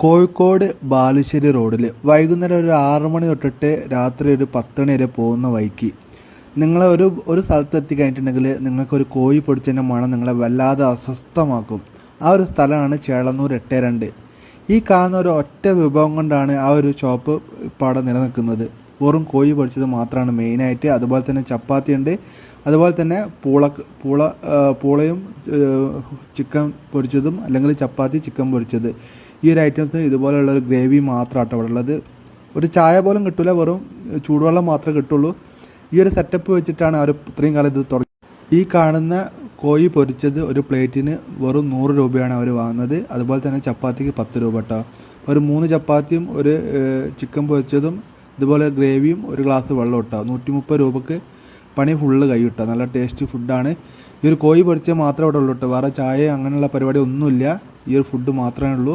കോഴിക്കോട് ബാലുശ്ശേരി റോഡിൽ വൈകുന്നേരം ഒരു 6 മണി തൊട്ടിട്ട് രാത്രി ഒരു 10 മണി വരെ പോകുന്ന വഴിക്ക് നിങ്ങൾ ഒരു സ്ഥലത്ത് എത്തിക്കഴിഞ്ഞിട്ടുണ്ടെങ്കിൽ നിങ്ങൾക്കൊരു കോഴി പൊടിച്ചതിൻ്റെ മണം നിങ്ങളെ വല്ലാതെ അസ്വസ്ഥമാക്കും. ആ ഒരു സ്ഥലമാണ് ചേളന്നൂർ 82. ഈ കാണുന്ന ഒരു ഒറ്റ വിഭവം കൊണ്ടാണ് ആ ഒരു ഷോപ്പ് ഇപ്പോൾ അവിടെ നിലനിൽക്കുന്നത്. വെറും കോഴി പൊടിച്ചത് മാത്രമാണ് മെയിനായിട്ട്. അതുപോലെ തന്നെ ചപ്പാത്തി ഉണ്ട്, അതുപോലെ തന്നെ പൂളയും ചിക്കൻ പൊരിച്ചതും അല്ലെങ്കിൽ ചപ്പാത്തി ചിക്കൻ പൊരിച്ചത്, ഈ ഒരു ഐറ്റംസ് ഇതുപോലെയുള്ളൊരു ഗ്രേവി മാത്രമാട്ടോ അവിടെ ഉള്ളത്. ഒരു ചായ പോലും കിട്ടില്ല, വെറും ചൂടുവെള്ളം മാത്രമേ കിട്ടുള്ളൂ. ഈ ഒരു സെറ്റപ്പ് വെച്ചിട്ടാണ് അവർ ഇത്രയും കാലം ഇത് തുടങ്ങി. ഈ കാണുന്ന കോഴി പൊരിച്ചത് ഒരു പ്ലേറ്റിന് വെറും 100 രൂപയാണ് അവർ വാങ്ങുന്നത്. അതുപോലെ തന്നെ ചപ്പാത്തിക്ക് 10 രൂപ കേട്ടോ. ഒരു 3 ചപ്പാത്തിയും ഒരു ചിക്കൻ പൊരിച്ചതും ഇതുപോലെ ഗ്രേവിയും ഒരു ഗ്ലാസ് വെള്ളം ഇട്ടോ 130 രൂപക്ക് പണി ഫുള്ള് കൈ കിട്ടുക. നല്ല ടേസ്റ്റി ഫുഡാണ്. ഈ ഒരു കോഴി പൊരിച്ചത് മാത്രമേ ഇവിടെ ഉള്ളൂ കേട്ടോ. വേറെ ചായ അങ്ങനെയുള്ള പരിപാടി ഒന്നുമില്ല. ഈ ഒരു ഫുഡ് മാത്രമേ ഉള്ളൂ.